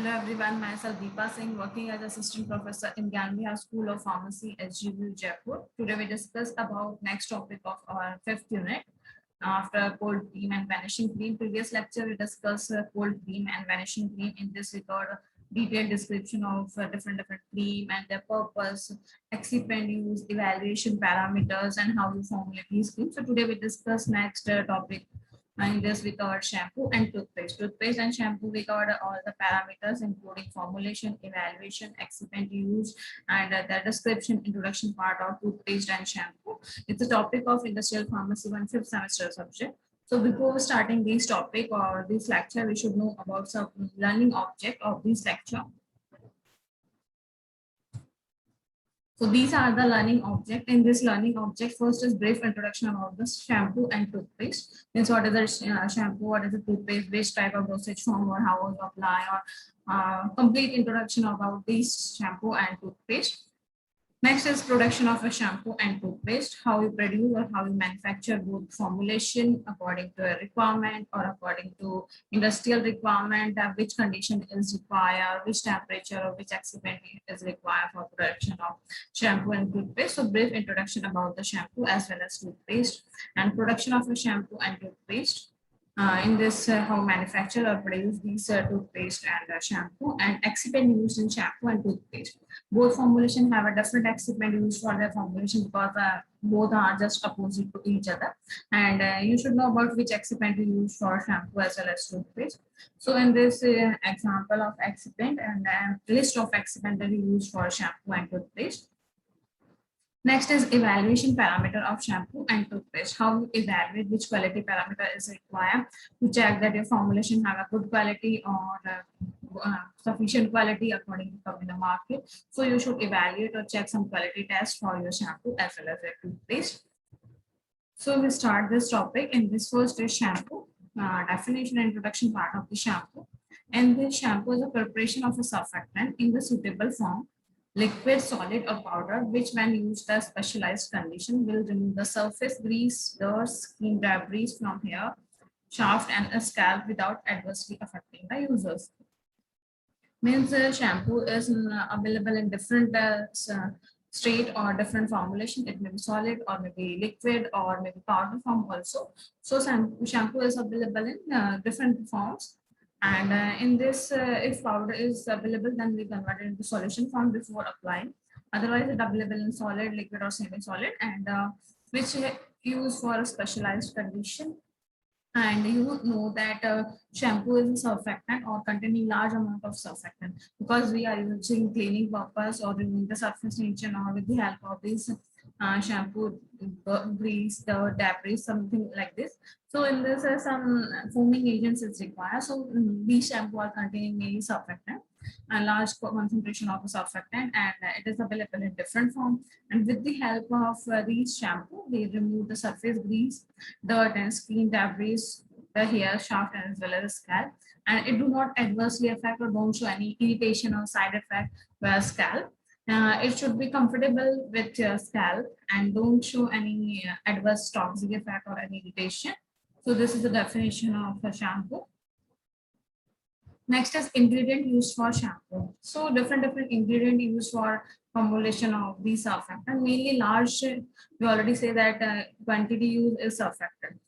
Hello everyone, myself Deepa Singh, working as assistant professor in Gandhi School of Pharmacy, SGU Jaipur. Today we discuss about next topic of our fifth unit. After cold cream and vanishing cream, previous lecture we discussed cold cream and vanishing cream. In this we got a detailed description of different cream and their purpose, excipient use, evaluation parameters, and how you formulate these creams. So today we discuss next topic. In this, we covered shampoo and toothpaste. Toothpaste and shampoo, we covered all the parameters, including formulation, evaluation, excipient use, and the description, introduction part of toothpaste and shampoo. It's a topic of industrial pharmacy, 1/5 semester subject. So before starting this topic or this lecture, we should know about some learning object of this lecture. So these are the learning object. In this learning object, first is brief introduction about the shampoo and toothpaste. Means what is the shampoo, what is the toothpaste, which type of dosage form or how you apply, or complete introduction about this shampoo and toothpaste. Next is production of a shampoo and toothpaste, how you produce or how you manufacture both formulation according to a requirement or according to industrial requirement, which condition is required, which temperature or which excipient is required for production of shampoo and toothpaste. So brief introduction about the shampoo as well as toothpaste and production of a shampoo and toothpaste. In this, how manufacture or produce these toothpaste and shampoo and excipient used in shampoo and toothpaste. Both formulation have a different excipient used for their formulation because both are just opposite to each other. And you should know about which excipient you use for shampoo as well as toothpaste. So in this example of excipient and list of excipient that we use for shampoo and toothpaste. Next is evaluation parameter of shampoo and toothpaste. How you evaluate which quality parameter is required to check that your formulation have a good quality or sufficient quality according to come in the market. So you should evaluate or check some quality test for your shampoo as well as your toothpaste. So we start this topic, and this first is shampoo. Definition and introduction part of the shampoo. And the shampoo is a preparation of a surfactant in the suitable form, liquid, solid, or powder, which when used as specialized condition will remove the surface grease, dirt, skin debris from hair, shaft, and scalp without adversely affecting the users. Means shampoo is available in different straight or different formulation. It may be solid or maybe liquid or maybe powder form also. So shampoo is available in different forms. And in this, if powder is available, then we convert it into solution form before applying. Otherwise, it's available in solid, liquid, or semi-solid, and which use for a specialized condition. And you know that shampoo is a surfactant or containing large amount of surfactant because we are using cleaning purpose or removing the surface tension or with the help of this shampoo, grease, the debris, something like this. So in this, some foaming agents is required. So these shampoo are containing many surfactant, a large concentration of a surfactant, and it is available in different form. And with the help of these shampoo, they remove the surface grease, dirt, and skin debris, the hair, shaft, and as well as the scalp. And it do not adversely affect or don't show any irritation or side effect with scalp. It should be comfortable with your scalp and don't show any adverse toxic effect or any irritation. So this is the definition of a shampoo. Next is ingredient used for shampoo. So different ingredient used for formulation of these surfactant. Mainly large, we already say that quantity used is surfactant.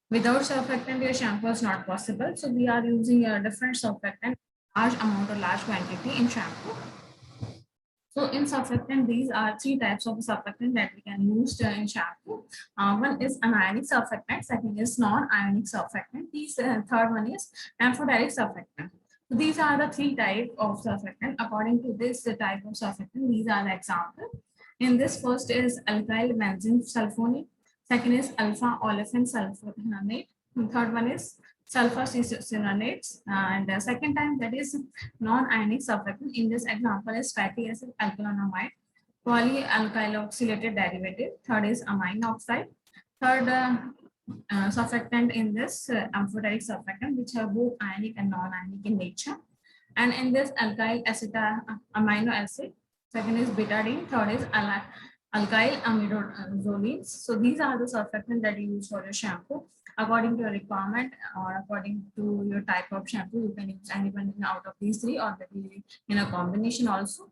Without surfactant, your shampoo is not possible. So we are using a different surfactant, large amount or large quantity in shampoo. So in surfactant, these are three types of surfactant that we can use in shampoo. One is anionic surfactant, second is non-ionic surfactant, third one is amphoteric surfactant. So these are the three types of surfactant. According to this type of surfactant, these are the examples. In this, first is alkyl benzene sulfonate, second is alpha olefin sulfonate, and third one is sulfur cyanonates, and the second time that is non-ionic surfactant. In this example is fatty acid alkylamide, polyalkyloxylated derivative. Third is amine oxide. Third surfactant in this amphoteric surfactant, which are both ionic and non-ionic in nature. And in this alkyl amino acid, second is betadine, third is alkyl amidozolines. So these are the surfactants that you use for your shampoo. According to your requirement or according to your type of shampoo, you can use anyone out of these three or maybe in a combination also.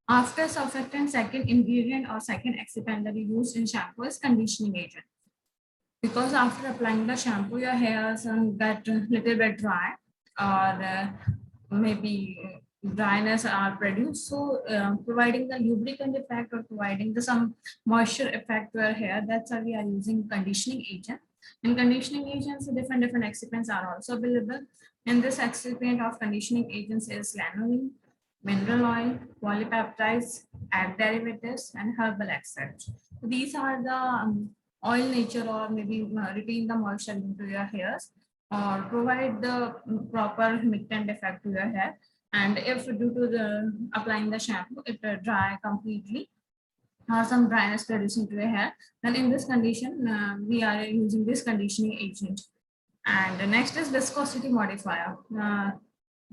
After surfactant, second ingredient or second excipient that you use in shampoo is conditioning agent. Because after applying the shampoo, your hairs get a little bit dry or maybe dryness are produced. So providing the lubricant effect or providing the some moisture effect to your hair, that's why we are using conditioning agent. In conditioning agents, different excipients are also available. And this excipient of conditioning agents is lanolin, mineral oil, polypeptides, ag derivatives, and herbal extracts. These are the oil nature or maybe retain the moisture into your hairs or provide the proper humectant effect to your hair. And if due to the applying the shampoo, it dry completely or some dryness producing to your hair, then in this condition, we are using this conditioning agent. And the next is viscosity modifier.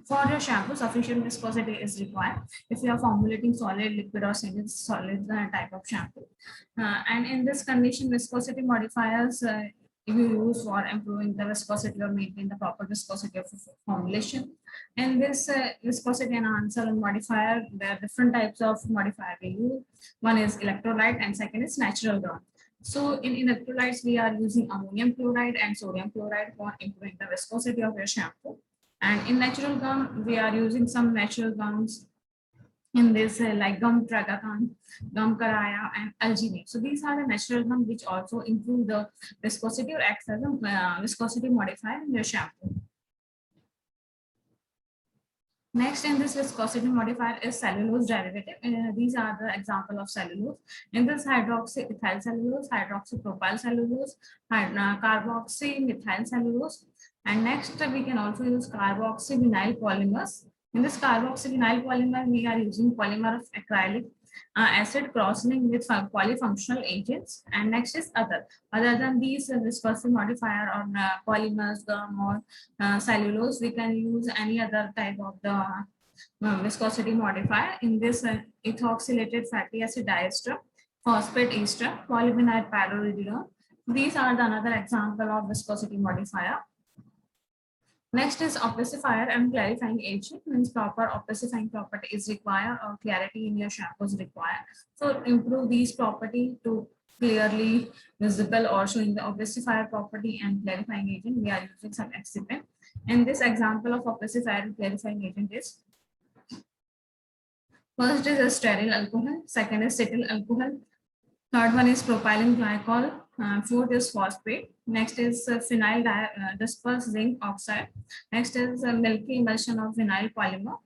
For your shampoo, sufficient viscosity is required if you are formulating solid, liquid, or solid type of shampoo. And in this condition, viscosity modifiers you use for improving the viscosity or maintain the proper viscosity of formulation. And this viscosity enhancer and modifier, there are different types of modifier we use. One is electrolyte and second is natural gum. So in electrolytes, we are using ammonium chloride and sodium chloride for improving the viscosity of your shampoo. And in natural gum, we are using some natural gums in this like gum tragacan, gum caraya, and alginate. So these are the natural gum which also improve the viscosity or acts as a viscosity modifier in your shampoo. Next in this viscosity modifier is cellulose derivative. These are the example of cellulose. In this hydroxyethyl cellulose, hydroxypropyl cellulose, carboxymethyl cellulose. And next we can also use carboxyvinyl polymers. In this carboxyvinyl polymer, we are using polymer of acrylic acid cross-linked with polyfunctional agents. And next is other. Other than these viscosity modifier on polymers, gum, or cellulose, we can use any other type of the viscosity modifier. In this ethoxylated fatty acid diester, phosphate ester, polyvinyl pyrrolidinone. These are the another example of viscosity modifier. Next is opacifier and clarifying agent. Means proper opacifying property is required or clarity in your shampoo is required. So improve these property to clearly visible or showing the opacifier property and clarifying agent. We are using some excipient. And this example of opacifier and clarifying agent is first is a stearyl alcohol, second is cetyl alcohol, third one is propylene glycol, fourth is phosphate. Next is phenyl dispersed zinc oxide. Next is a milky emulsion of vinyl polymer.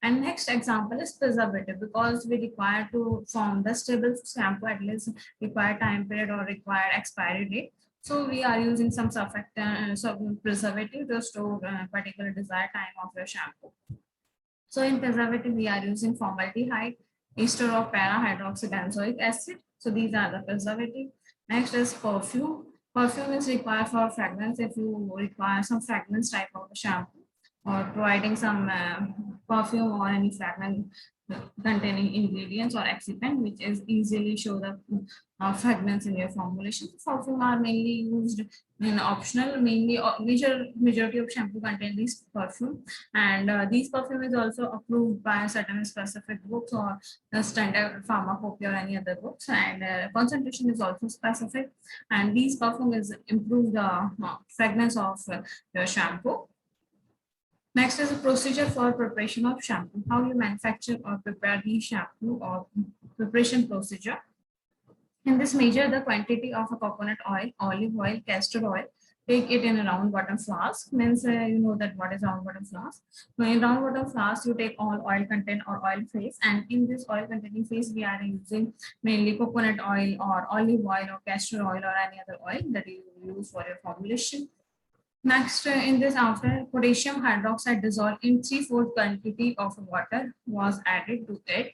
And next example is preservative because we require to form the stable shampoo at least require time period or require expiry date. So we are using some surfactant, some preservative to store particular desired time of your shampoo. So in preservative, we are using formaldehyde, ester of para-hydroxybenzoic acid. So these are the preservative. Next is perfume. Perfume is required for fragrance if you require some fragrance type of shampoo or providing some perfume or any fragrance containing ingredients or excipient which is easily show the fragrance in your formulation. Perfume are mainly used in optional, mainly majority of shampoo contain these perfume, and these perfume is also approved by certain specific books or the standard pharmacopoeia or any other books, and concentration is also specific, and these perfume is improve the fragrance of your shampoo. Next is a procedure for preparation of shampoo. How you manufacture or prepare the shampoo or preparation procedure. In this measure the quantity of a coconut oil, olive oil, castor oil. Take it in a round bottom flask. Means you know that what is round bottom flask. So in round bottom flask, you take all oil content or oil phase, and in this oil containing phase, we are using mainly coconut oil or olive oil or castor oil or any other oil that you use for your formulation. Next, in this after potassium hydroxide dissolved in 3/4 quantity of water was added to it.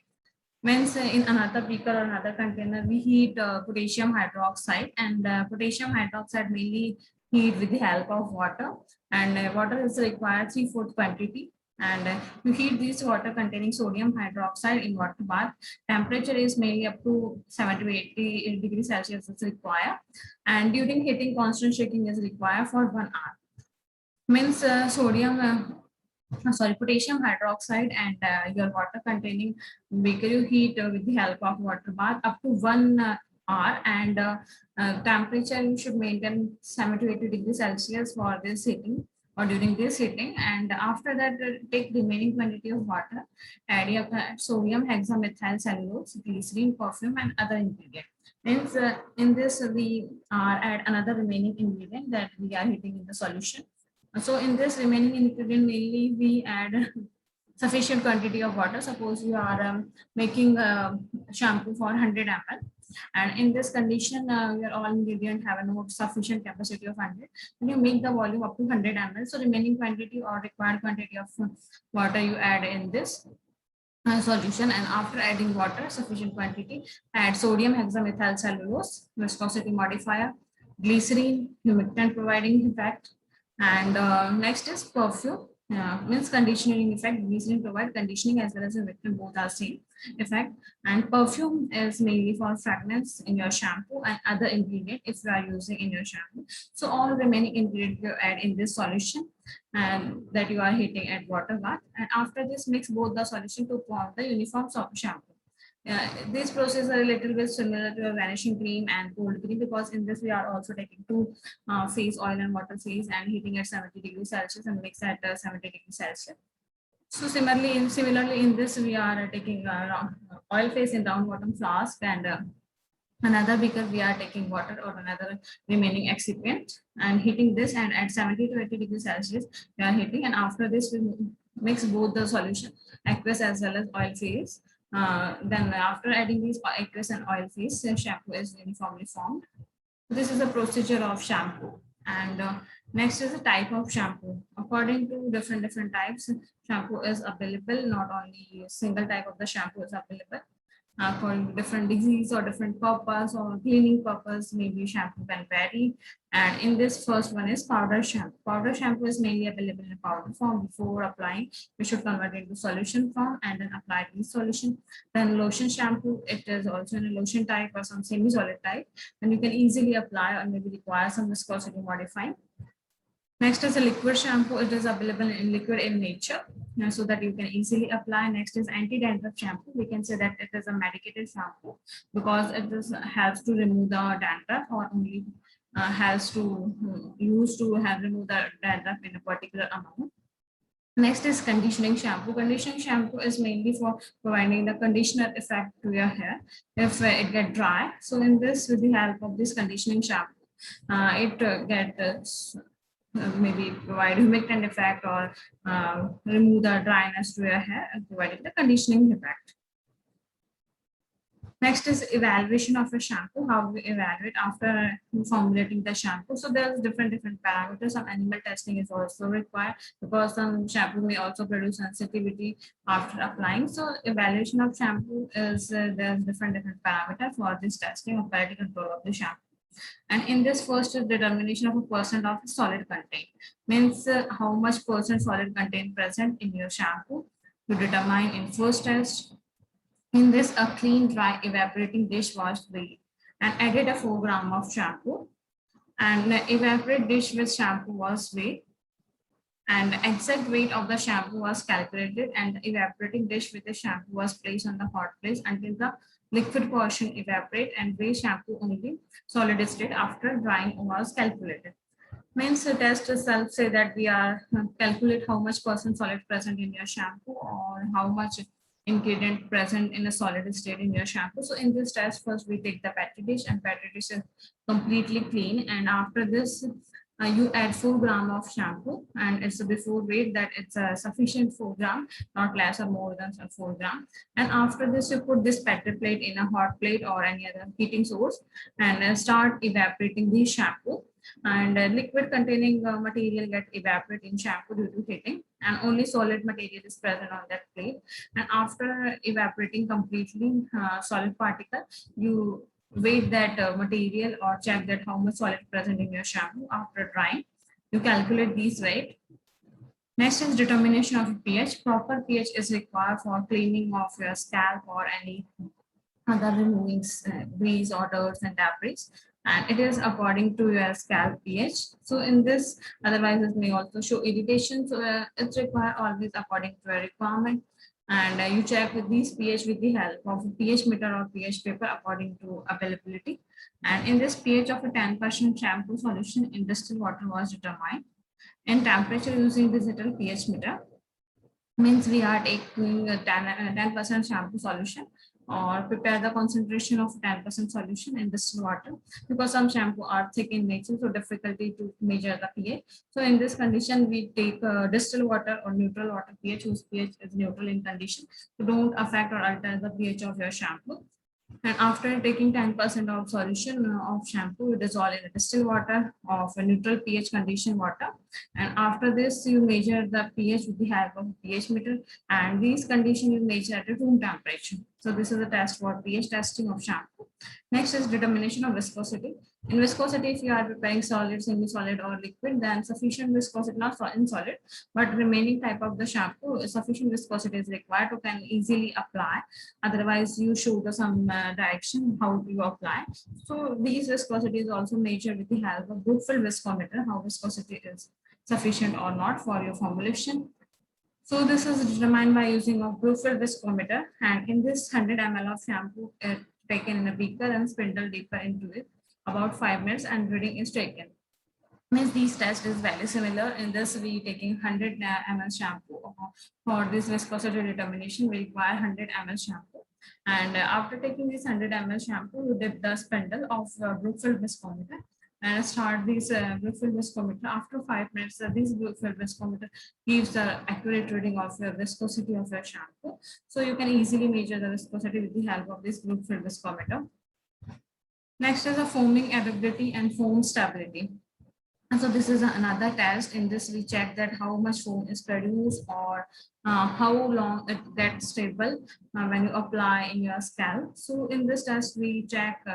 Means in another beaker or another container, we heat potassium hydroxide, and potassium hydroxide mainly heat with the help of water, and water is required 3/4 quantity. and you heat this water containing sodium hydroxide in water bath. Temperature is mainly up to 70 to 80 degrees Celsius is required, and during heating constant shaking is required for 1 hour. Means potassium hydroxide and your water containing beaker you heat with the help of water bath up to 1 hour, and temperature you should maintain 70 to 80 degrees Celsius for this heating or during this heating. And after that, take remaining quantity of water, add your sodium hexamethyl cellulose, glycerin, perfume, and other ingredient. Means in this we add another remaining ingredient that we are heating in the solution. So in this remaining ingredient, mainly we add sufficient quantity of water. Suppose you are making shampoo for 100 ml, and in this condition, your all ingredient have a not sufficient capacity of 100. When you make the volume up to 100 ml, so remaining quantity or required quantity of water you add in this solution, and after adding water sufficient quantity, add sodium hexamethyl cellulose, viscosity modifier, glycerin, humectant providing effect, and next is perfume. Means conditioning effect. Glycerin provide conditioning as well as humectant, both are same effect. And perfume is mainly for fragrance in your shampoo and other ingredient if you are using in your shampoo. So all remaining ingredient you add in this solution and that you are heating at water bath. And after this, mix both the solution to form the uniform shampoo. This process are a little bit similar to a vanishing cream and cold cream, because in this we are also taking two phase oil and water phase and heating at 70 degrees Celsius and mix at 70 degrees Celsius. So similarly in this we are taking oil phase in round bottom flask, and another beaker we are taking water or another remaining excipient and heating this, and at 70 to 80 degrees Celsius we are heating, and after this we mix both the solution, aqueous as well as oil phase. Then after adding these aqueous and oil phase, the shampoo is uniformly formed. This is the procedure of shampoo. And next is the type of shampoo. According to different types, shampoo is available. Not only a single type of the shampoo is available. For different disease or different purpose or cleaning purpose, maybe shampoo can vary. And in this first one is powder shampoo. Powder shampoo is mainly available in powder form. Before applying, we should convert it into solution form and then apply the solution. Then lotion shampoo, it is also in a lotion type or some semi-solid type, and you can easily apply or maybe require some viscosity modifying. Next is a liquid shampoo. It is available in liquid in nature, so that you can easily apply. Next is anti-dandruff shampoo. We can say that it is a medicated shampoo because it helps to remove the dandruff, or only has to use to have remove the dandruff in a particular amount. Next is conditioning shampoo. Conditioning shampoo is mainly for providing the conditioner effect to your hair if it get dry. So in this, with the help of this conditioning shampoo, it gets maybe provide humectant effect or remove the dryness to your hair and providing the conditioning effect. Next is evaluation of a shampoo. How we evaluate after formulating the shampoo. So there's different parameters. Some animal testing is also required because some shampoo may also produce sensitivity after applying. So evaluation of shampoo is there's different parameters for this testing of quality control of the shampoo. And in this first is determination of a percent of solid content. Means how much percent solid content present in your shampoo to determine in first test. In this, a clean, dry, evaporating dish was weighed and added a 4 gram of shampoo, and the evaporate dish with shampoo was weighed, and the exact weight of the shampoo was calculated, and the evaporating dish with the shampoo was placed on the hot place until the liquid portion evaporate, and weigh shampoo only solid state after drying was calculated. Means the test itself say that we are calculate how much percent solid present in your shampoo or how much ingredient present in a solid state in your shampoo. So in this test, first we take the petri dish, and petri dish is completely clean, and after this you add 4 gram of shampoo, and it's a before weight that it's a sufficient 4 gram, not less or more than 4 gram. And after this you put this petri plate in a hot plate or any other heating source and start evaporating the shampoo, and liquid containing material get evaporate in shampoo due to heating, and only solid material is present on that plate. And after evaporating completely solid particle, you weight that material or check that how much solid present in your shampoo after drying. You calculate these weight, Next is determination of pH. Proper pH is required for cleaning of your scalp or any other removing grease or dirt and debris, and it is according to your scalp pH. So in this, otherwise it may also show irritation. So it's required always according to your requirement. And you check with these pH with the help of a pH meter or pH paper according to availability. And in this, pH of a 10% shampoo solution in distilled water was determined. And temperature using digital pH meter means we are taking a 10% shampoo solution or prepare the concentration of 10% solution in distilled water, because some shampoo are thick in nature, so difficulty to measure the pH. So in this condition, we take distilled water or neutral water pH whose pH is neutral in condition, so don't affect or alter the pH of your shampoo. And after taking 10% of solution of shampoo, you dissolve in distilled water of a neutral pH condition water. And after this, you measure the pH with the help of pH meter. And these conditions you measure at a room temperature. So this is a test for pH testing of shampoo. Next is determination of viscosity. In viscosity, if you are preparing solid, semi-solid, or liquid, then sufficient viscosity, not in solid, but remaining type of the shampoo, sufficient viscosity is required to can easily apply. Otherwise, you show the some direction how you apply. So these viscosity is also measured with the help of Brookfield viscometer, how viscosity is sufficient or not for your formulation. So this is determined by using a Brookfield viscometer, and in this 100 ml of shampoo taken in a beaker and spindle deeper into it about 5 minutes, and reading is taken. Means these test is very similar. In this, we taking 100 ml shampoo. For this viscosity determination, we require 100 ml shampoo. And after taking this 100 ml shampoo, you dip the spindle of Brookfield viscometer and start this Brookfield viscometer. After 5 minutes, this Brookfield viscometer gives the accurate reading of the viscosity of your shampoo. So you can easily measure the viscosity with the help of this Brookfield viscometer. Next is the foaming ability and foam stability. And so this is another test. In this, we check that how much foam is produced or how long it gets stable when you apply in your scalp. So in this test, we check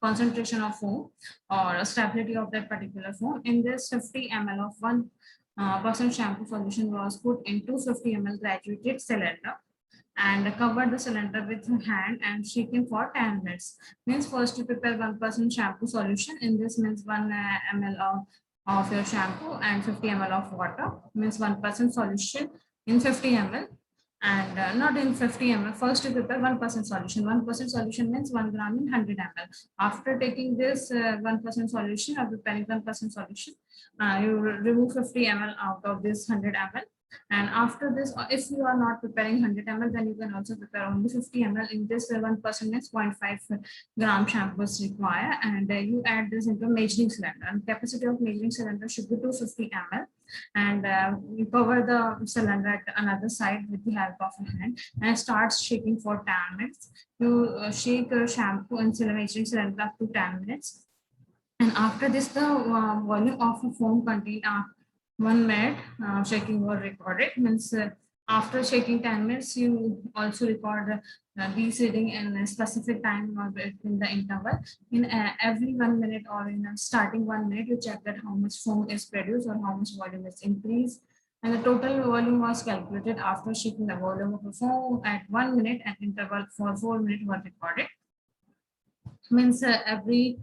concentration of foam or stability of that particular foam. In this, 50 ml of 1% shampoo solution was put into 50 ml graduated cylinder and cover the cylinder with hand and shaken for 10 minutes. Means first you prepare 1% shampoo solution. In this means 1 ml of your shampoo and 50 ml of water. Means 1% solution in 50 ml and not in 50 ml. First you prepare 1% solution. 1% solution means 1 gram in 100 ml. After taking this 1% solution or preparing 1% solution, you remove 50 ml out of this 100 ml. And after this, if you are not preparing 100 ml, then you can also prepare only 50 ml. In this, 1% is 0.5 gram shampoo is required, and you add this into a measuring cylinder. And capacity of measuring cylinder should be 250 ml. And you cover the cylinder at another side with the help of a hand and starts shaking for 10 minutes. You shake your shampoo and measuring cylinder up to 10 minutes. And after this, the volume of a foam contained 1 minute shaking were recorded. Means after shaking 10 minutes, you also record these reading in a specific time or in the interval. In every 1 minute or in a starting 1 minute, you check that how much foam is produced or how much volume is increased. And the total volume was calculated after shaking the volume of the foam at 1 minute and interval for 4 minutes were recorded. Means every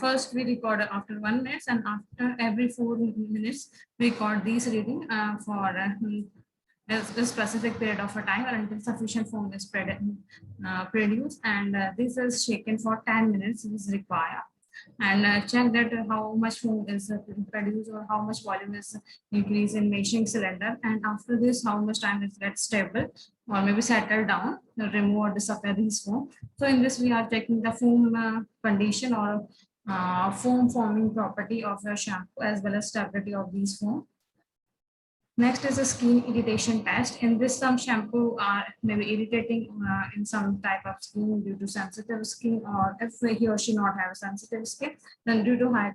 first we record after 1 minute, and after every 4 minutes we record these reading for a specific period of a time or until sufficient foam is produced, and this is shaken for 10 minutes is required. And check that how much foam is produced or how much volume is increased in measuring cylinder. And after this, how much time it gets stable or maybe settle down, remove or disappear this foam. So in this, we are checking the foam condition or foam forming property of your shampoo as well as stability of these foam. Next is a skin irritation test. In this, some shampoo are maybe irritating in some type of skin due to sensitive skin, or if he or she not have sensitive skin, then due to high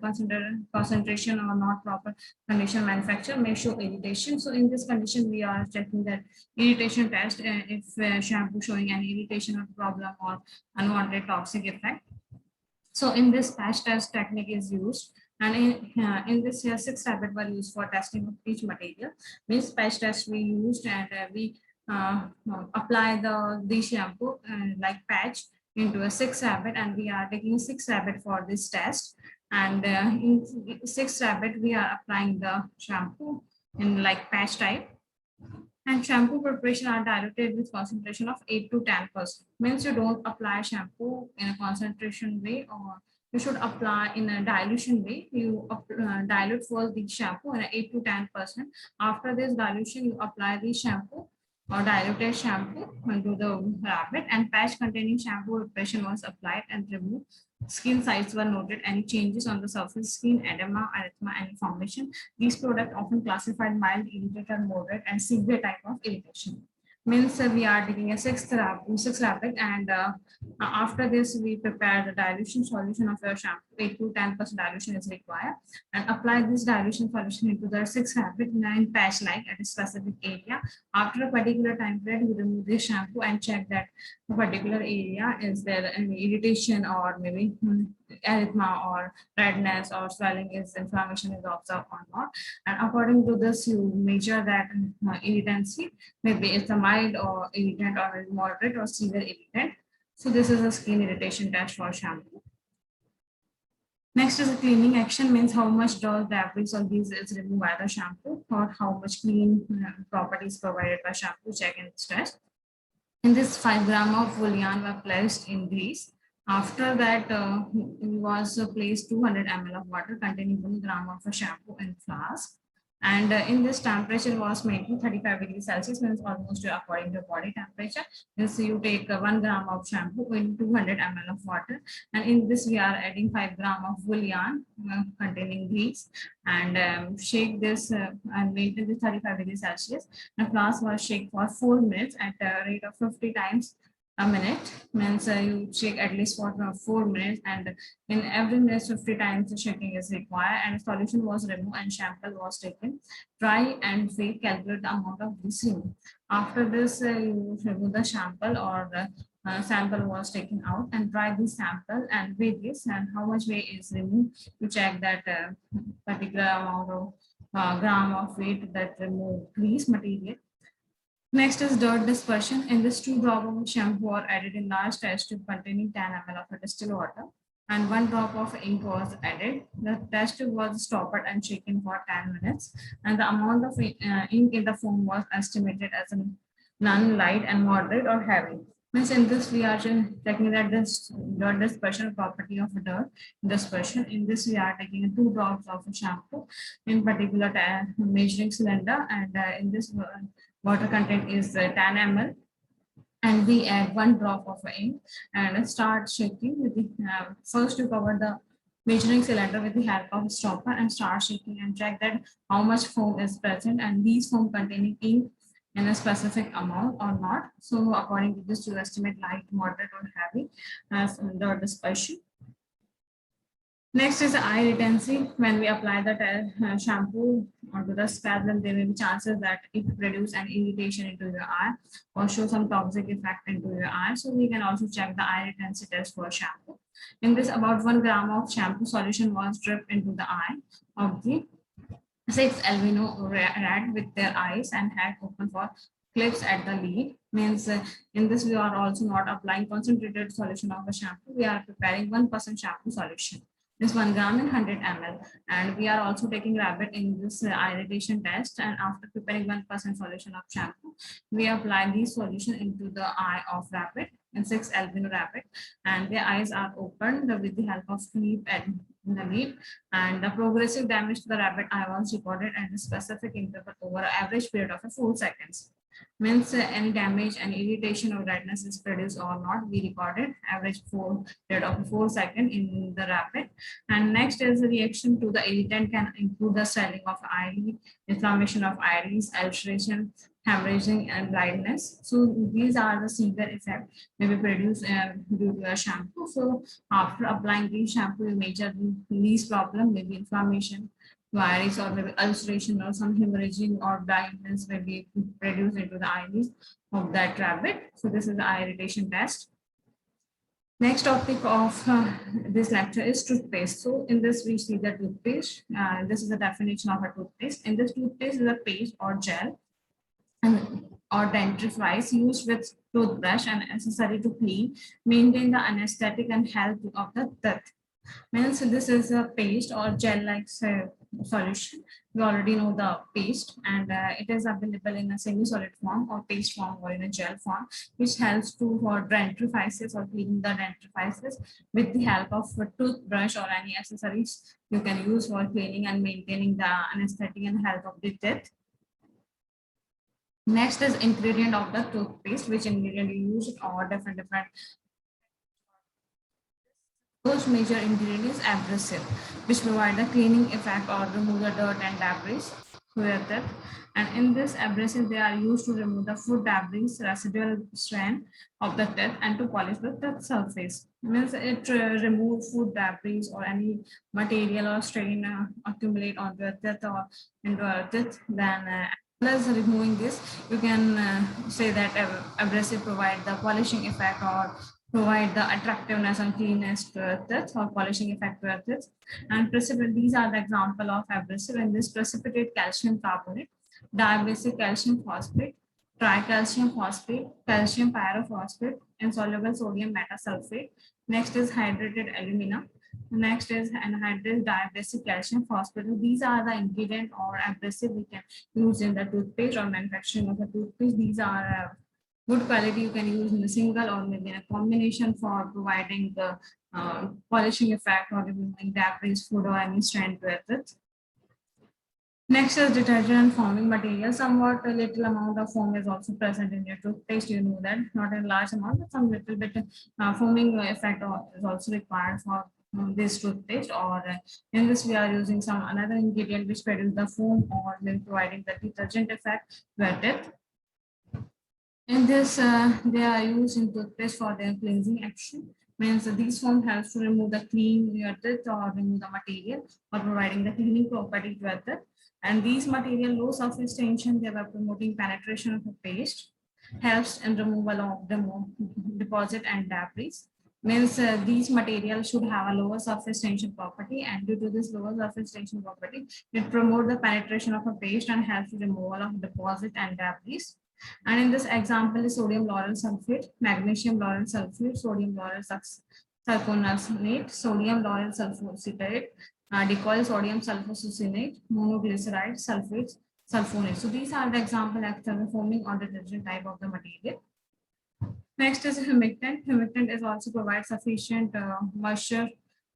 concentration or not proper condition manufacture may show irritation. So in this condition, we are checking that irritation test if shampoo showing any irritation or problem or unwanted toxic effect. So in this patch test technique is used. And in this year, 6 rabbit were used for testing of each material. Means patch test we used, and we apply the shampoo like patch into a 6 rabbit, and we are taking 6 rabbit for this test. And in 6 rabbit, we are applying the shampoo in like patch type. And shampoo preparation are diluted with concentration of 8 to 10%. Means you don't apply shampoo in a concentration way, or you should apply in a dilution way. You dilute first the shampoo in a 8 to 10%. After this dilution, you apply the shampoo or diluted shampoo into the rabbit, and patch containing shampoo preparation was applied and removed. Skin sites were noted. Any changes on the surface, skin, edema, erythema, any formation. These products often classified mild, irritated, moderate, and severe type of irritation. Means we are taking a 6 rabbit, and after this we prepare the dilution solution of your shampoo. 8 to 10% dilution is required, and apply this dilution solution into the 6 rabbit in patch like at a specific area. After a particular time period, you remove the shampoo and check that a particular area is there any irritation, or maybe erythema or redness or swelling is inflammation is observed or not. And according to this, you measure that irritancy. Maybe it's a mild or irritant, or moderate or severe irritant. So this is a skin irritation test for shampoo. Next is a cleaning action. Means how much dirt, debris or grease is removed by the shampoo, or how much clean properties provided by shampoo. Check in this test. In this, 5 gram of wool yarn were placed in grease. After that, was placed 200 ml of water containing 1 gram of a shampoo in flask. And in this, temperature was maintained 35 degrees Celsius, means almost according to body temperature. This you take 1 gram of shampoo in 200 ml of water, and in this we are adding 5 gram of wool yarn containing grease, and shake this and maintain the 35 degrees Celsius. The flask was shake for 4 minutes at a rate of 50 times a minute. Means you shake at least for 4 minutes, and in every minute 50 times the shaking is required, and solution was removed and sample was taken. Try and weigh, calculate the amount of this removed. After this, you remove the sample, or the sample was taken out, and try this sample and weigh this, and how much weight is removed to check that particular amount of gram of weight that removed grease material. Next is dirt dispersion. In this, 2 drops of shampoo are added in large test tube containing 10 ml of distilled water, and 1 drop of ink was added. The test tube was stopped and shaken for 10 minutes, and the amount of ink in the foam was estimated as none, light, and moderate or heavy. Means in this, we are checking that this dirt dispersion property of dirt dispersion. In this, we are taking 2 drops of shampoo in particular measuring cylinder, and in this water content is 10 ml, and we add 1 drop of ink and start shaking with the first to cover the measuring cylinder with the help of stopper, and start shaking and check that how much foam is present, and these foam containing ink in a specific amount or not. So according to this, you estimate light, moderate, or heavy as under dispersion. Next is eye retention. When we apply the shampoo onto the scalp, then there may be chances that it produce an irritation into your eye or show some toxic effect into your eye. So we can also check the eye retention test for shampoo. In this, about 1 gram of shampoo solution was dripped into the eye of the 6 albino rat with their eyes and head open for clips at the lead. Means in this, we are also not applying concentrated solution of the shampoo. We are preparing 1% shampoo solution. This 1 gram in 100 ml, and we are also taking rabbit in this eye irritation test. And after preparing 1% solution of shampoo, we apply this solution into the eye of rabbit and 6 albino rabbit, and their eyes are opened with the help of clip and the lead, and the progressive damage to the rabbit eye was recorded at a specific interval over an average period of 4 seconds. Means any damage, any irritation or redness is produced or not, we recorded average period of 4 seconds in the rabbit. And next is the reaction to the irritant can include the swelling of eyelid, inflammation of iris, ulceration, hemorrhaging, and blindness. So these are the severe effects may be produced due to a shampoo. So after applying the shampoo, you measure the least problem, maybe inflammation, iris, or maybe ulceration or some hemorrhaging or blindness may be produced into the eyelids of that rabbit. So this is the eye irritation test. Next topic of this lecture is toothpaste. So in this we see the toothpaste. This is the definition of a toothpaste. In this toothpaste is a paste or gel and or dentifrice used with toothbrush and accessory to clean, maintain the anesthetic and health of the teeth. Means this is a paste or gel-like solution. We already know the paste, and it is available in a semi-solid form or paste form or in a gel form, which helps to for dentifrices or cleaning the dentifrices with the help of a toothbrush or any accessories you can use for cleaning and maintaining the anesthetic and health of the teeth. Next is ingredient of the toothpaste, which ingredient you use or different First major ingredient is abrasive, which provide the cleaning effect or remove the dirt and debris with it. And in this abrasive, they are used to remove the food debris, residual strain of the teeth, and to polish the teeth surface. Means it remove food debris or any material or strain accumulate on the teeth or into our teeth. Then as removing this, you can say that abrasive provide the polishing effect or provide the attractiveness and cleanness to our teeth or polishing effect to our teeth. And precipitate, these are the example of abrasive. In this precipitate calcium carbonate, diabasic calcium phosphate, tricalcium phosphate, calcium pyrophosphate, insoluble sodium metasulfate. Next is hydrated alumina. Next is anhydrous diabasic calcium phosphate. These are the ingredient or abrasive we can use in the toothpaste or manufacturing of the toothpaste. These are good quality you can use in a single or maybe in a combination for providing the polishing effect or removing debris, food or any strand to it. Next is detergent and foaming material. Somewhat a little amount of foam is also present in your toothpaste. You know that, not in large amount, but some little bit foaming effect is also required for this toothpaste. Or in this, we are using some another ingredient which produces the foam or then providing the detergent effect to your teeth. In this, they are used in toothpaste for their cleansing action. Means these foam helps to remove the clean your teeth or remove the material or providing the cleaning property to your teeth. And these material low surface tension, they were promoting penetration of the paste, helps in removal of the deposit and debris. Means these materials should have a lower surface tension property, and due to this lower surface tension property, it promotes the penetration of a paste and helps removal of deposit and debris. And in this example is sodium lauryl sulfate, magnesium lauryl sulfate, sodium lauryl sulfonamate, sodium lauryl sulfoxetate, decoyl sodium sulfosuccinate, monoglyceride, sulfates, sulfonate. So these are the example external foaming or detergent type of the material. Next is humectant. Humectant is also provide sufficient moisture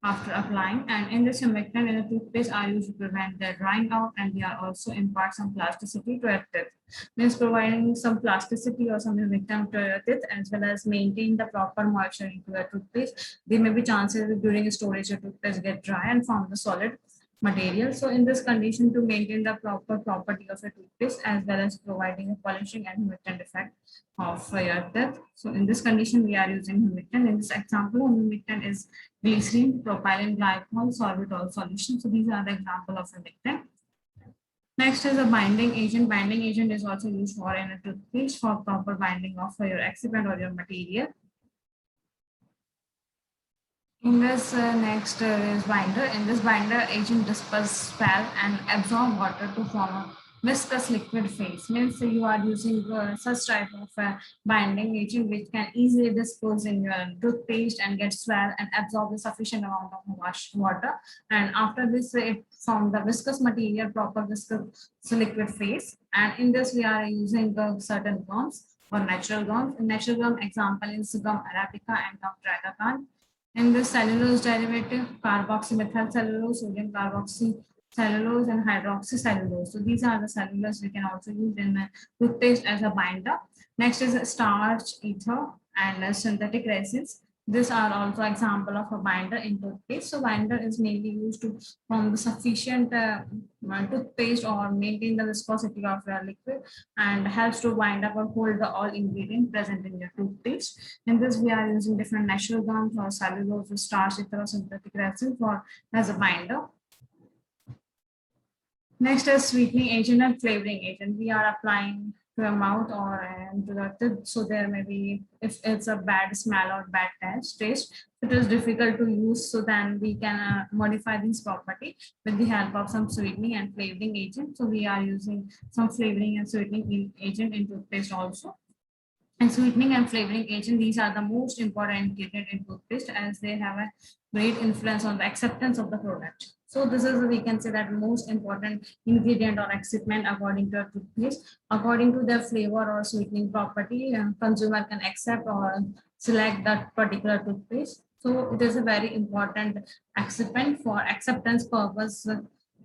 after applying, and in this humectant in the toothpaste are used to prevent the drying out, and they are also impart some plasticity to your teeth. Means providing some plasticity or some humectant to your teeth as well as maintain the proper moisture into your toothpaste. There may be chances that during storage your toothpaste get dry and form the solid material. So in this condition, to maintain the proper property of a toothpaste as well as providing a polishing and humectant effect of your teeth. So in this condition, we are using humectant. In this example, humectant is glycerin, propylene glycol, sorbitol solution. So these are the example of humectant. Next is a binding agent. Binding agent is also used for in a toothpaste for proper binding of your excipient or your material. In this next is binder. In this binder, agent disperse, spell and absorb water to form a viscous liquid phase. Means you are using such type of binding agent which can easily dispose in your toothpaste and get swell and absorb a sufficient amount of water. And after this, it forms the viscous material, proper viscous liquid phase. And in this, we are using certain gums or natural gums. In natural gum example is gum arabica and gum tragacan. In this cellulose derivative, carboxymethyl cellulose, sodium carboxycellulose, and hydroxycellulose. So these are the cellulose we can also use in toothpaste as a binder. Next is starch, ether, and synthetic resins. These are also example of a binder in toothpaste. So binder is mainly used to form the sufficient toothpaste or maintain the viscosity of your liquid and helps to bind up or hold the all ingredient present in your toothpaste. In this, we are using different natural gums or cellulose, starch, ether, synthetic resin for as a binder. Next is sweetening agent and flavoring agent. We are applying to your mouth or into the tooth. So there may be, if it's a bad smell or bad taste, it is difficult to use. So then we can modify this property with the help of some sweetening and flavoring agent. So we are using some flavoring and sweetening agent in toothpaste also. And sweetening and flavoring agent, these are the most important ingredient in toothpaste as they have a great influence on the acceptance of the product. So this is, we can say, that most important ingredient or excipient according to a toothpaste. According to their flavor or sweetening property, consumer can accept or select that particular toothpaste. So it is a very important excipient for acceptance purpose,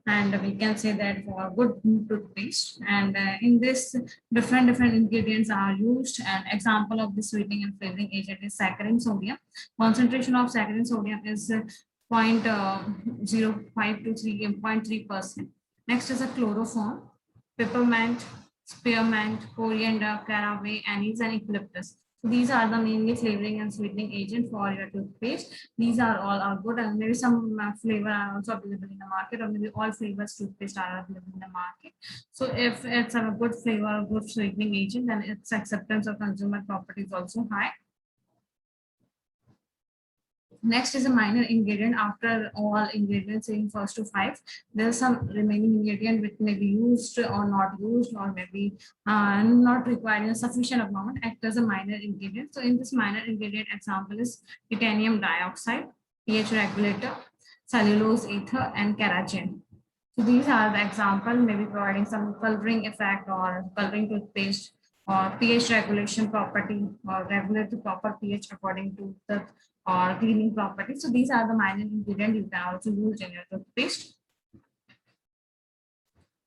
and we can say that for good toothpaste. And in this, different ingredients are used. An example of the sweetening and flavoring agent is saccharin sodium. Concentration of saccharin sodium is 0.05 to 3.3%. Next is a chloroform, peppermint, spearmint, coriander, caraway, anise, and eucalyptus. So these are the mainly flavoring and sweetening agent for your toothpaste. These are all are good, and maybe some flavor are also available in the market, or maybe all flavors toothpaste are available in the market. So if it's a good flavor, good sweetening agent, then its acceptance of consumer property is also high. Next is a minor ingredient. After all ingredients in first to five, there's some remaining ingredient which may be used or not used, or maybe not required in a sufficient amount, act as a minor ingredient. So in this minor ingredient, example is titanium dioxide, pH regulator, cellulose ether, and keratin. So these are the example, maybe providing some coloring effect or coloring toothpaste or pH regulation property or regulate the proper pH according to the or cleaning property. So these are the minor ingredients you can also use in your toothpaste.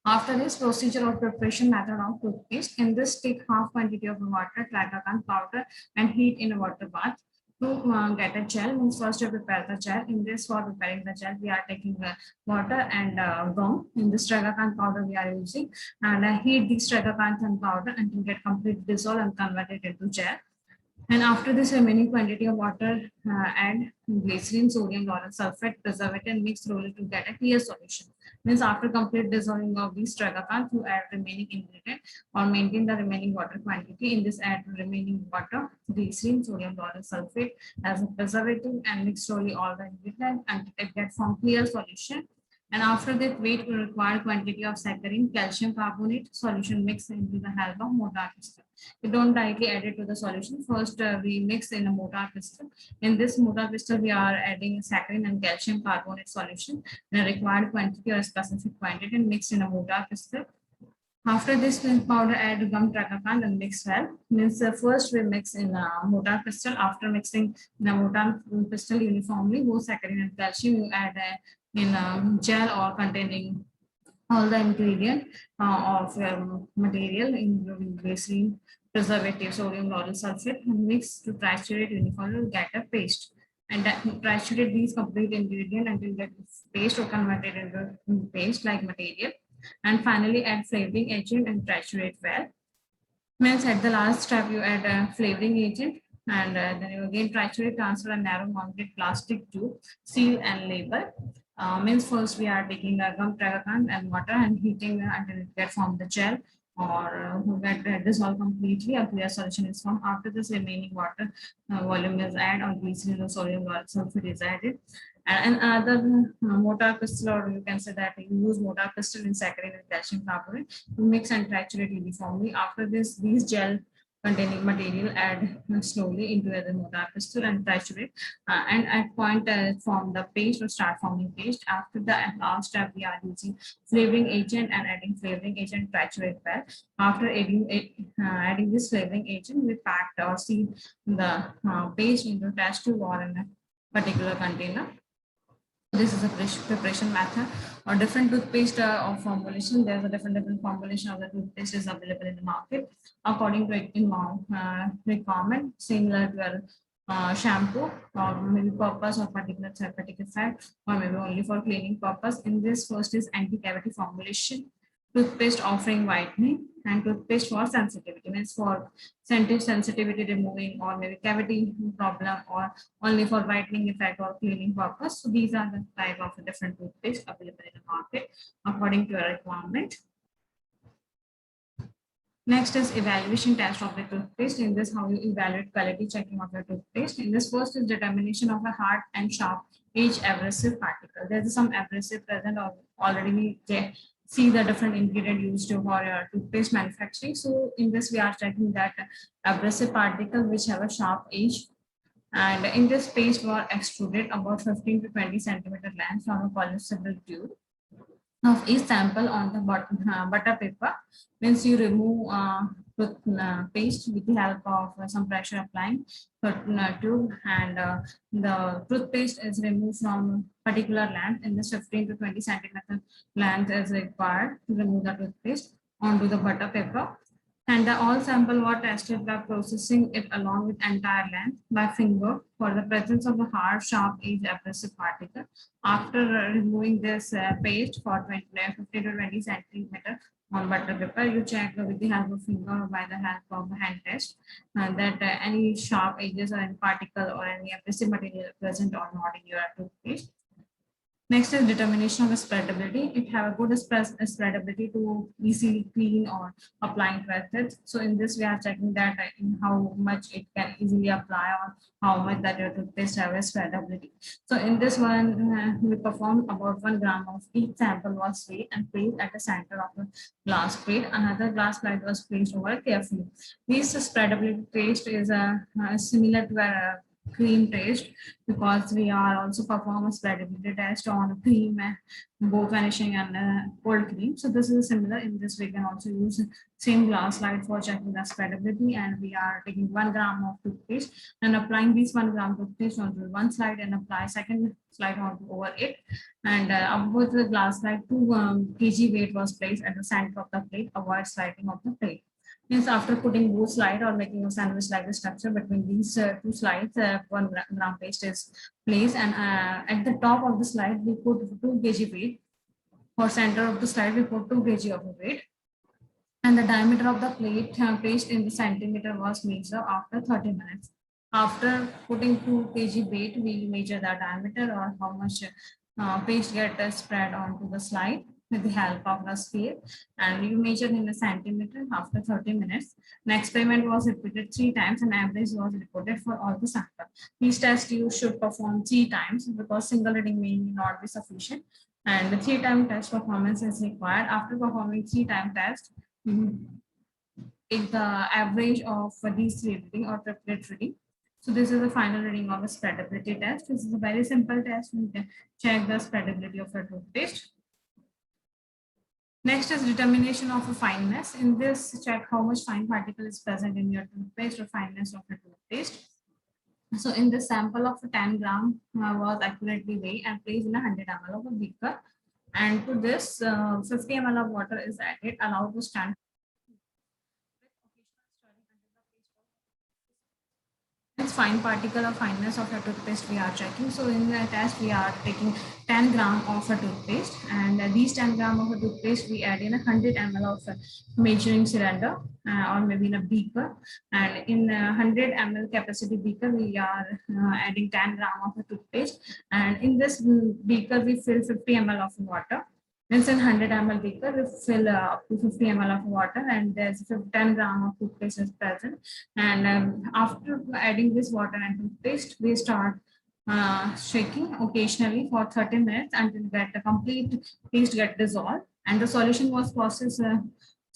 After this, procedure of preparation method of toothpaste. In this, take half quantity of water, tragacan powder, and heat in a water bath. To get a gel, means first to prepare the gel. In this, for preparing the gel, we are taking water and gum. In this tragacan powder we are using, and heat this tragacan powder until get complete dissolve and convert it into gel. And after this remaining quantity of water, add glycerin, sodium lauryl sulfate, preservative, and mix thoroughly to get a clear solution. Means after complete dissolving of these tragacan, to add remaining ingredient or maintain the remaining water quantity. In this, add remaining water, glycerin, sodium lauryl sulfate as a preservative, and mix slowly all the ingredients until it gets from clear solution. And after that, wait for required quantity of saccharin, calcium carbonate solution mixed into the help of mortar pestle. We don't directly add it to the solution. First, we mix in a mortar pestle. In this mortar pestle, we are adding saccharin and calcium carbonate solution in a required quantity or specific quantity and mix in a mortar pestle. After this, powder, add gum tragacan and mix well. Means first we mix in a mortar pestle. After mixing in a mortar pestle uniformly, both saccharin and calcium, you add in a gel or containing all the ingredient of material, including glycerin, preservative, sodium lauryl sulfate, and mix to triturate uniformly to get a paste. And that triturate these complete ingredient until get paste or converted into paste like material. And finally, add flavoring agent and triturate well. Means at the last step, you add a flavoring agent, and then you again triturate, transfer a narrow mounted plastic tube, seal and label. Means first we are taking the gum tragacan and water and heating until it gets formed the gel or get dissolve completely. A clear solution is formed. After this, remaining water volume is added, or glycerin or sodium lauryl sulfate is added. And another mortar pestle, or you can say that you use mortar pestle in saccharin and calcium carbonate to mix and triturate uniformly. After this, these gel containing material add slowly into the mortar pestle and triturate, and at point form the paste or start forming paste. After the last step, we are using flavoring agent and adding flavoring agent triturate well. After adding this flavoring agent, we packed or seal the paste into test tube or in a particular container. This is a preparation method or different toothpaste of formulation. There's a different formulation of the toothpaste is available in the market according to requirement, similar to a shampoo or maybe purpose or particular therapeutic effect, or maybe only for cleaning purpose. In this, first is anti-cavity formulation. Toothpaste offering whitening, and toothpaste for sensitivity, means for sensitivity removing or maybe cavity problem or only for whitening effect or cleaning purpose. So these are the type of different toothpaste available in the market according to your requirement. Next is evaluation test of the toothpaste. In this, how you evaluate quality checking of the toothpaste. In this, first is determination of a hard and sharp edge abrasive particle. There is some abrasive present already. We see the different ingredient used for your toothpaste manufacturing. So in this, we are checking that abrasive particle which have a sharp edge. And in this paste were extruded about 15 to 20 centimeter length from a polyester tube of each sample on the butter paper. Means you remove paste with the help of some pressure applying tube, and the toothpaste is removed from particular length. In this 15 to 20 centimeter length is required to remove the toothpaste onto the butter paper. And the all sample were tested by processing it along with entire length by finger for the presence of a hard, sharp edge abrasive particle. After removing this paste for 50 to 20 centimeter on butter paper, you check with the help of finger or by the help of a hand test that any sharp edges or any particle or any abrasive material present or not in your toothpaste. Next is determination of spreadability. It have a good spreadability to easily clean or applying methods. So in this, we are checking that in how much it can easily apply or how much that your toothpaste have a spreadability. So in this one, we performed about 1 gram of each sample was weighed and placed at the center of the glass plate. Another glass plate was placed over carefully. This spreadability taste is similar to a cream taste, because we are also perform a spreadability test on cream, both vanishing and cold cream. So this is similar. In this, we can also use same glass slide for checking the spreadability, and we are taking 1 gram of toothpaste and applying this 1 gram toothpaste onto one slide and apply second slide onto over it. And above the glass slide, 2 kg weight was placed at the center of the plate, avoid sliding of the plate. Means after putting both slide or making a sandwich like the structure between these two slides, 1 gram paste is placed, and at the top of the slide we put 2 kg weight. For center of the slide we put 2 kg of weight, and the diameter of the plate paste in the centimeter was measured after 30 minutes. After putting 2 kg weight, we measure the diameter or how much paste get spread onto the slide with the help of the scale, and you measure in a centimeter after 30 minutes. The experiment was repeated 3 times and average was reported for all the sample. These tests you should perform 3 times because single reading may not be sufficient, and the 3-time test performance is required. After performing 3-time test, take the average of these 3 reading or triplet reading. So this is the final reading of a spreadability test. This is a very simple test. We can check the spreadability of a toothpaste. Next is determination of a fineness. In this, check how much fine particle is present in your toothpaste or fineness of the toothpaste. So in this sample of 10 gram was accurately weighed and placed in a 100 ml of a beaker. And to this, 50 ml of water is added, allowed to stand. It's fine particle or fineness of a toothpaste we are checking. So in the test, we are taking 10 gram of a toothpaste, and these 10 gram of a toothpaste we add in a 100 ml of a measuring cylinder or maybe in a beaker. And in a 100 ml capacity beaker, we are adding 10 gram of a toothpaste. And in this beaker, we fill 50 ml of water. Once in 100 ml beaker, we fill up to 50 ml of water, and there's 10 gram of toothpaste is present. And after adding this water and toothpaste, we start shaking occasionally for 30 minutes until that the complete paste get dissolved. And the solution was processed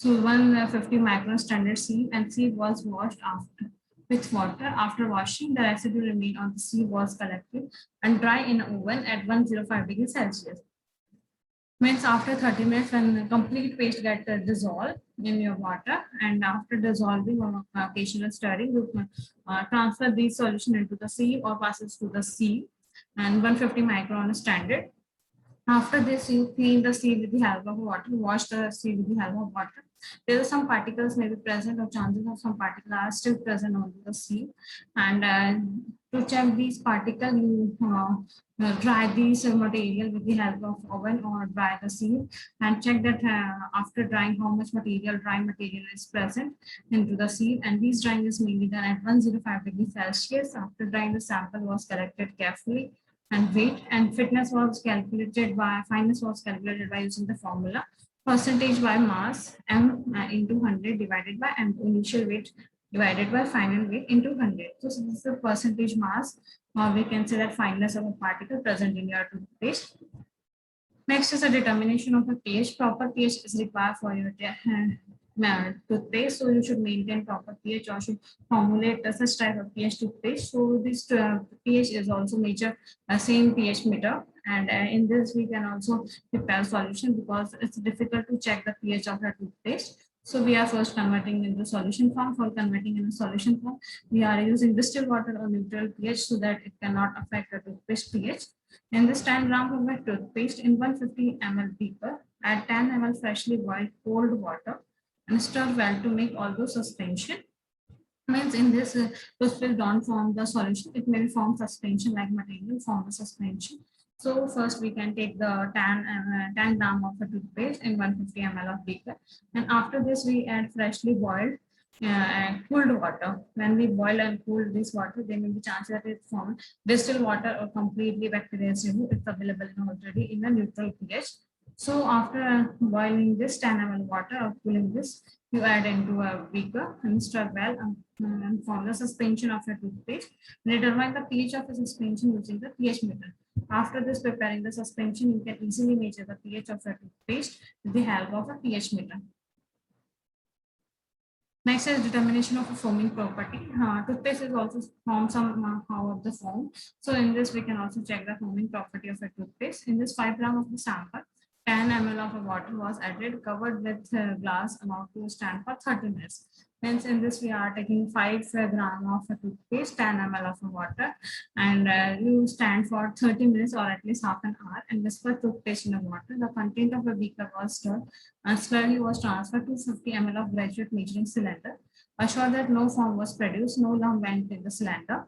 through 150 micron standard sieve, and sieve was washed after with water. After washing, the residue remained on the sieve was collected and dry in oven at 105 degrees Celsius. Means after 30 minutes, when the complete paste get dissolved in your water, and after dissolving or occasional stirring, you transfer the solution into the sieve or passes to the sieve, and 150 micron standard. After this, you clean the sieve with the help of water, wash the sieve with the help of water. There are some particles may be present, or chances of some particles are still present on the sieve. And to check these particles, you dry these material with the help of oven or dry the sieve, and check that after drying how much dry material is present into the sieve. And these drying is mainly done at 105 degrees Celsius. After drying, the sample was collected carefully, and weight and fineness was calculated by using the formula. percentage by mass m into 100 divided by m, initial weight divided by final weight into 100. So this is the percentage mass, or we can say that fineness of a particle present in your toothpaste. Next is a determination of a pH. Proper pH is required for your toothpaste. So you should maintain proper pH or should formulate such type of pH toothpaste. So this pH is also measure same pH meter. And in this we can also prepare solution because it's difficult to check the pH of a toothpaste. So we are first converting into solution form. For converting in a solution form, we are using distilled water or neutral pH so that it cannot affect the toothpaste pH. In this 10 gram of my toothpaste in 150 ml beaker, add 10 ml freshly boiled cold water and stir well to make all those suspension. Means in this toothpaste don't form the solution, it may form suspension like material form the suspension. So first we can take the 10 gram of a toothpaste in 150 ml of beaker, and after this we add freshly boiled and cooled water. When we boil and cool this water, there may be chance that it form distilled water or completely bacteria is removed. It's available already in a neutral pH. So after boiling this 10 ml water or cooling this, you add into a beaker and stir well and form the suspension of your toothpaste. Determine the pH of the suspension using the pH meter. After this preparing the suspension, you can easily measure the pH of your toothpaste with the help of a pH meter. Next is determination of a foaming property. Toothpaste is also form some how of the foam. So in this we can also check the foaming property of a toothpaste. In this 5 gram of the sample, 10 ml of water was added, covered with glass, allowed to stand for 30 minutes. Hence, in this we are taking 5 gram of a toothpaste, 10 ml of water, and you stand for 30 minutes or at least half an hour and whisper toothpaste in the water. The content of the beaker was stirred and slowly was transferred to 50 ml of graduate measuring cylinder. Assure that no foam was produced, no lump went in the cylinder.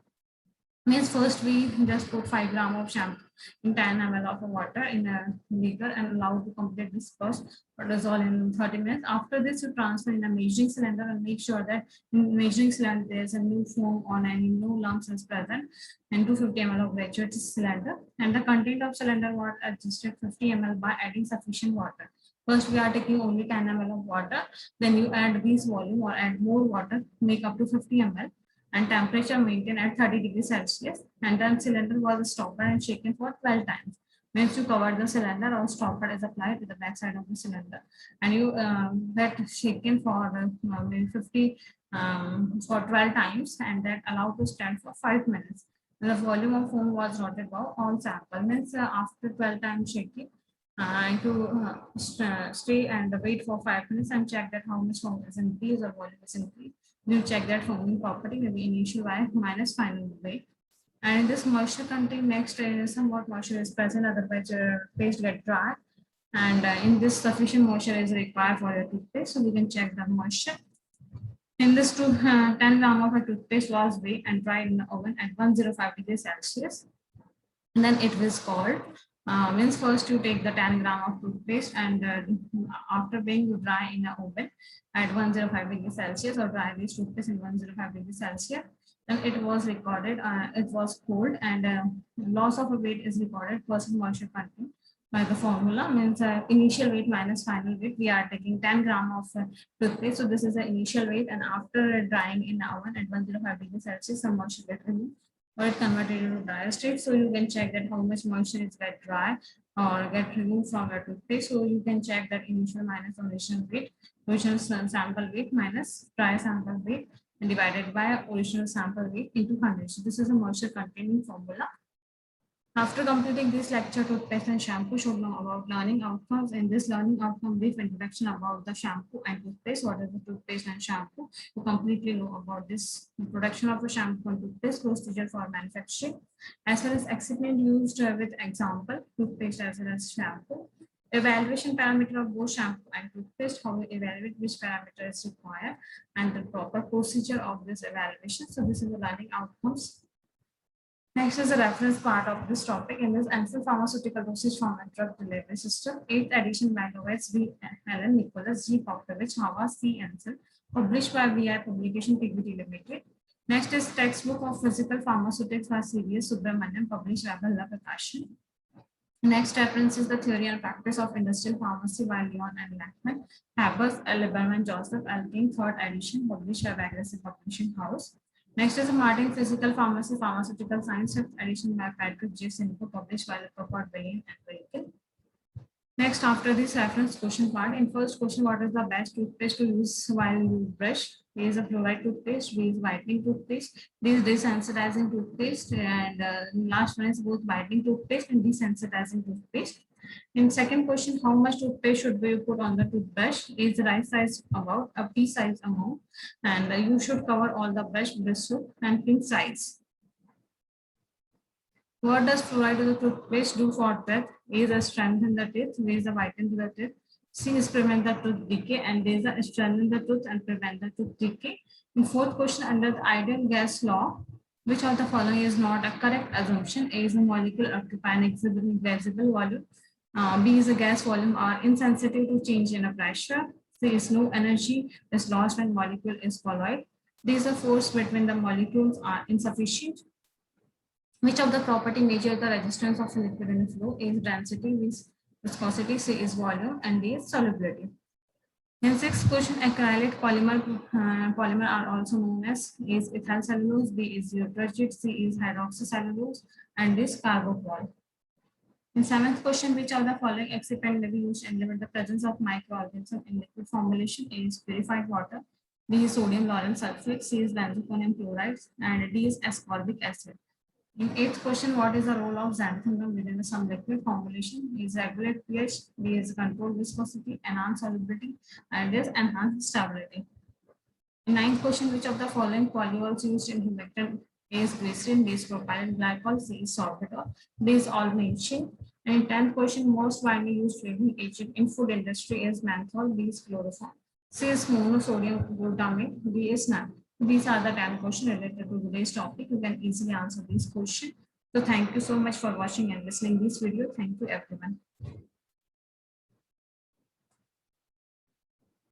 Means first we just put 5 gram of shampoo in 10 ml of water in a beaker and allow to complete this first dissolve in 30 minutes. After this, you transfer in a measuring cylinder and make sure that in measuring cylinder there is a new foam on any no lumps is present, and 250 ml of graduate cylinder, and the content of cylinder was adjusted 50 ml by adding sufficient water. First, we are taking only 10 ml of water, then you add this volume or add more water, make up to 50 ml. And temperature maintained at 30 degrees Celsius, and then cylinder was stopped and shaken for 12 times. Means you cover the cylinder or stopper is applied to the back side of the cylinder, and you that shaken for 50 for 12 times, and that allowed to stand for 5 minutes. And the volume of foam was noted about all sample. Means after 12 times shaking, to stay and wait for 5 minutes and check that how much foam is increased or volume is increased. You check that foaming property may be initial Y minus final weight. And this moisture content next is somewhat moisture is present, otherwise your paste get dry. And in this sufficient moisture is required for your toothpaste, so we can check the moisture. In this 10 gram of a toothpaste was weighed and dried in the oven at 105 degrees Celsius. And then it was called. Means first you take the 10 gram of toothpaste and after being you dry in the oven at 105 degrees Celsius or dry this toothpaste in 105 degrees Celsius. Then it was recorded, it was cold, and loss of a weight is recorded, percent moisture content by the formula. Means initial weight minus final weight. We are taking 10 gram of toothpaste. So this is the initial weight, and after drying in the oven at 105 degrees Celsius, some moisture get removed or it converted into dry state. So you can check that how much moisture is get dry or get removed from your toothpaste. So you can check that initial minus original weight, original sample weight minus dry sample weight, and divided by original sample weight into 100. So this is a moisture containing formula. After completing this lecture, toothpaste and shampoo should know about learning outcomes. In this learning outcome, brief introduction about the shampoo and toothpaste. What is the toothpaste and shampoo? You completely know about this production of a shampoo and toothpaste, procedure for manufacturing, as well as excipient used with example, toothpaste as well as shampoo. Evaluation parameter of both shampoo and toothpaste, how we evaluate which parameter is required, and the proper procedure of this evaluation. So this is the learning outcomes. Next is the reference part of this topic. In this Ansel Pharmaceutical Dosage Form and Drug Delivery System, 8th edition Magowitz, B. Allen, Nicholas, G. Popkovich, Hava, C. Ansel, published by VI Publication Pvt Limited. Next is Textbook of Physical Pharmaceutics by C.V.S. Subramanian, published by Bhalla Prakashan. Next reference is the theory and practice of industrial pharmacy by Leon and Lackman. Habers, Lieberman, and Joseph Alpine, third edition, published by Aggressive Publishing House. Next is the Martin Physical Pharmacy, Pharmaceutical Science, fifth edition by Patrick J. Simcoe, published by Lepoport, Bain and Vehicle. Next, after this reference question part, in first question, what is the best toothpaste to use while you brush? A is a fluoride toothpaste, B is whitening toothpaste, D is desensitizing toothpaste, and last one is both whitening toothpaste and desensitizing toothpaste. In second question, how much toothpaste should we put on the toothbrush? A is the right size about a pea size amount, and you should cover all the brush, bristle, and pin size. What does fluoride to the toothpaste do for teeth? A is a strengthen the teeth, B is a whiten the teeth, C is prevent the tooth decay, and D is a strengthen the tooth and prevent the tooth decay. In fourth question, under the ideal gas law, which of the following is not a correct assumption? A is a molecule occupy an invisible volume. B is a gas volume are insensitive to change in a pressure. C is no energy is lost when molecule is colloid. D is a force between the molecules are insufficient. Which of the property measure the resistance of a liquid in flow? A is density, B is viscosity, C is volume, and D is solubility. In sixth question, acrylic polymer are also known as A is ethyl cellulose, B is turgid, C is hydroxycellulose, and D is carbopol. In seventh question, which of the following excipient may be used and limit the presence of microorganisms in liquid formulation? A is purified water, B is sodium lauryl sulfate, C is benzophenone chloride, and D is ascorbic acid. In eighth question, what is the role of xanthan within some liquid formulation? Is regulate pH, B is control viscosity, enhance solubility, and is enhance stability. In ninth question, which of the following polyols used in humectant? A is glycerin, B is propylene glycol, C is sorbitol, D is all-mentioned. And in 10th question, most widely used flavoring agent in food industry is menthol, B is chloroform, C is monosodium glutamate, D is none. These are the 10 questions related to today's topic. You can easily answer these questions. So thank you so much for watching and listening this video. Thank you everyone.